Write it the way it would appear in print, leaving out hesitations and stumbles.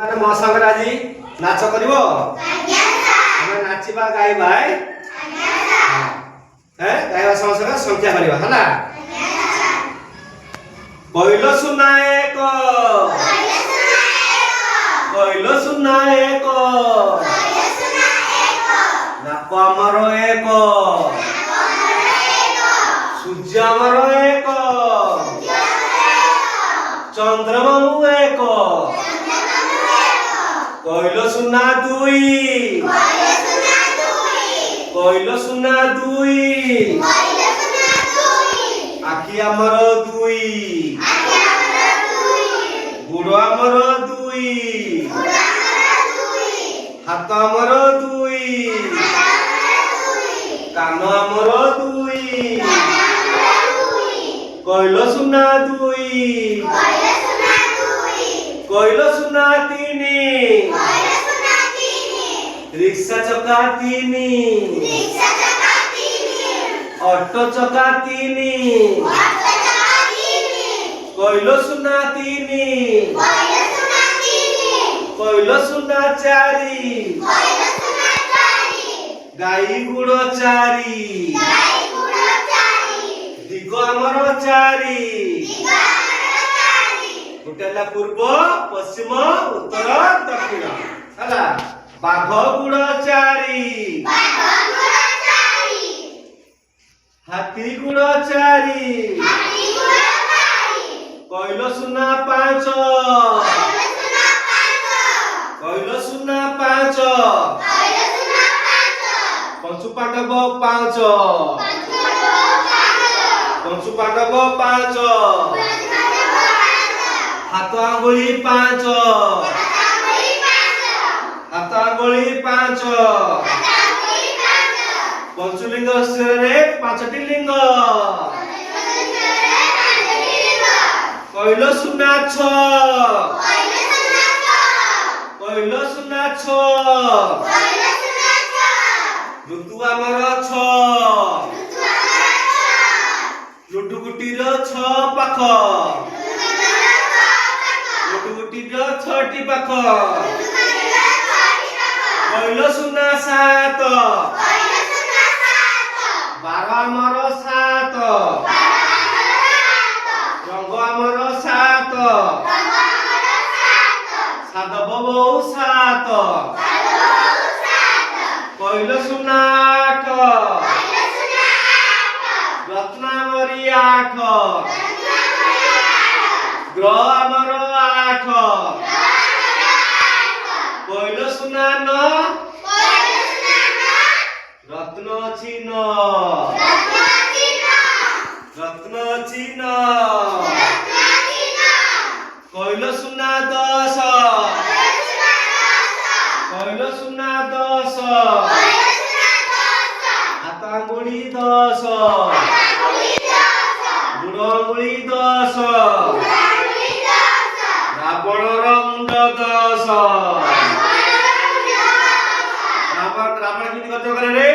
ମୋ ସାଙ୍ଗରେ ଆଜି ନାଚ କରିବ? ଆମେ ନାଚିବା ଗାଇବା ଗାଇବା ସମସ୍ତଙ୍କ ସଂଖ୍ୟା କରିବା ହେଲା। କହିଲ ସୁନା ଏକ କହିଲ ସୁନା ଏକ ନାକ ଆମର ଏକ ସୂର୍ଯ୍ୟ ଆମର ଏକ ଚନ୍ଦ୍ରମାମୁ ଏକ କହିଲ ସୁନା ଦୁଇ କହିଲ ସୁନା ଦୁଇ ଆଖି ଆମର ଦୁଇ ଗୋଡ଼ ଆମର ଦୁଇ ହାତ ଆମର ଦୁଇ କାନ ଆମର ଦୁଇ କହିଲ ସୁନା ଦୁଇ କହିଲ ସୁନା ତିନି रिक्शा चका तीनी ऑटो चका तीनी कहलो सुना तीनी कहलो सुना चारी गाई गुड़ चारी दिग आमर चारी गोटेला पूर्व पश्चिम उत्तर दक्षिण हला बाघ गुड़ चारी हाथी गुड़ चारी कहलो सुना पांच कहलो सुना पांच पंचु पांडव पांच पंचु पांडव पांच हाथ आंगुली पांच हाथ आंगुली पांच पंचुलिंग रे पांचटी लिंग कहलो सुना छ कहलो सुना छ ऋतु आमर छ लुडुगुटीर छ पाख लुडुगुटीर छटी पाख कहलो सुना सात बार आमर सात रंग आमर सात साधव बहु सात कहलो सुना आठ रत्नावरी आठ ग्रह आमर आठ कहलो सुना न रत्न अछि न रत्न अछि न कहलो सुना दस कहलो सुना दस हाथ आंगुली दस गोड़ आंगुली दस रावणर मुंड दस रावण केମିତି ଗଛ କରେ ରେ